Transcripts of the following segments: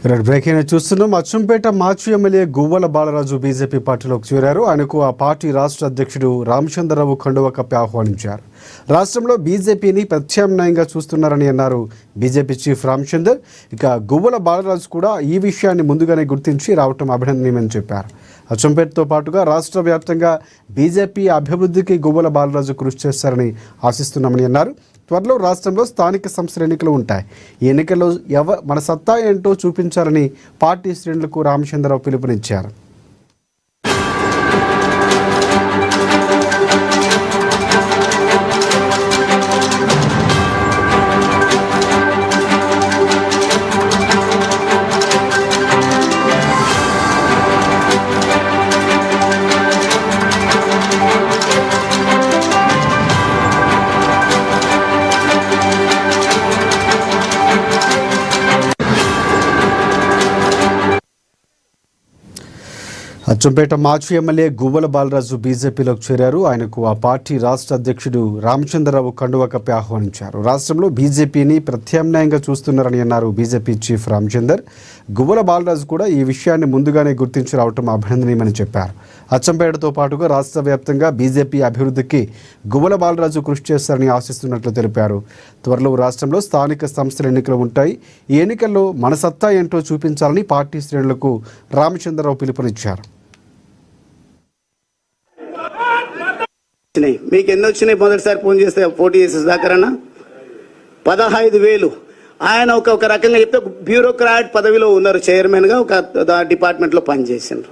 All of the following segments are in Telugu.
బ్రేకింగ్ చూస్తున్నాం. అచ్చంపేట మాజీ ఎమ్మెల్యే గువ్వల బాలరాజు బీజేపీ పార్టీలోకి చేరారు. ఆయనకు ఆ పార్టీ రాష్ట్ర అధ్యక్షుడు రామచంద్రరావు కండువా కప్పి ఆహ్వానించారు. రాష్ట్రంలో బీజేపీని ప్రత్యామ్నాయంగా చూస్తున్నారని అన్నారు బీజేపీ చీఫ్ రామచందర్. ఇక గువ్వల బాలరాజు కూడా ఈ విషయాన్ని ముందుగానే గుర్తించి రావటం అభినందనీయమని చెప్పారు. అచ్చంపేటతో పాటుగా రాష్ట్ర వ్యాప్తంగా బీజేపీ అభివృద్ధికి గువ్వల బాలరాజు కృషి చేస్తారని ఆశిస్తున్నామని అన్నారు. త్వరలో రాష్ట్రంలో స్థానిక సంస్థల ఎన్నికలు ఉంటాయి. ఈ ఎన్నికల్లో మన సత్తా ఏంటో చూపించాలని పార్టీ శ్రేణులకు రామచంద్రరావు పిలుపునిచ్చారు. అచ్చంపేట మాజీ ఎమ్మెల్యే గువ్వల బాలరాజు బీజేపీలోకి చేరారు. ఆయనకు ఆ పార్టీ రాష్ట్ర అధ్యక్షుడు రామచంద్రరావు కండువా కప్పి ఆహ్వానించారు. రాష్ట్రంలో బీజేపీని ప్రత్యామ్నాయంగా చూస్తున్నారని అన్నారు బీజేపీ చీఫ్ రామచందర్. గువ్వల బాలరాజు కూడా ఈ విషయాన్ని ముందుగానే గుర్తించి రావటం అభినందనీయమని చెప్పారు. అచ్చంపేటతో పాటుగా రాష్ట్ర వ్యాప్తంగా బీజేపీ అభివృద్ధికి గువ్వల బాలరాజు కృషి చేస్తారని ఆశిస్తున్నట్లు తెలిపారు. త్వరలో రాష్ట్రంలో స్థానిక సంస్థల ఎన్నికలు ఉంటాయి. ఈ ఎన్నికల్లో మన సత్తా ఏంటో చూపించాలని పార్టీ శ్రేణులకు రామచంద్రరావు పిలుపునిచ్చారు. మీకు ఎన్ని వచ్చినాయి? మొదటిసారి ఫోన్ చేస్తే పోటీ చేసే సుధాకర్ అన్న 15,000. ఆయన ఒక రకంగా చెప్తే బ్యూరోక్రాట్ పదవిలో ఉన్నారు, చైర్మన్గా ఒక డిపార్ట్మెంట్లో పనిచేసినారు.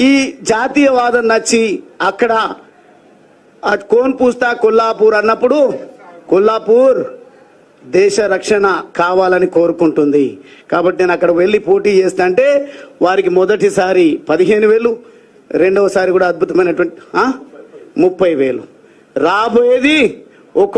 ఈ జాతీయవాదం నచ్చి అక్కడ కోన్ పూస్తా కొల్లాపూర్ అన్నప్పుడు కొల్లాపూర్ దేశ రక్షణ కావాలని కోరుకుంటుంది. కాబట్టి నేను అక్కడ వెళ్ళి పోటీ చేస్తా అంటే వారికి మొదటిసారి 15,000, రెండవసారి కూడా అద్భుతమైనటువంటి 30,000, రాబోయేది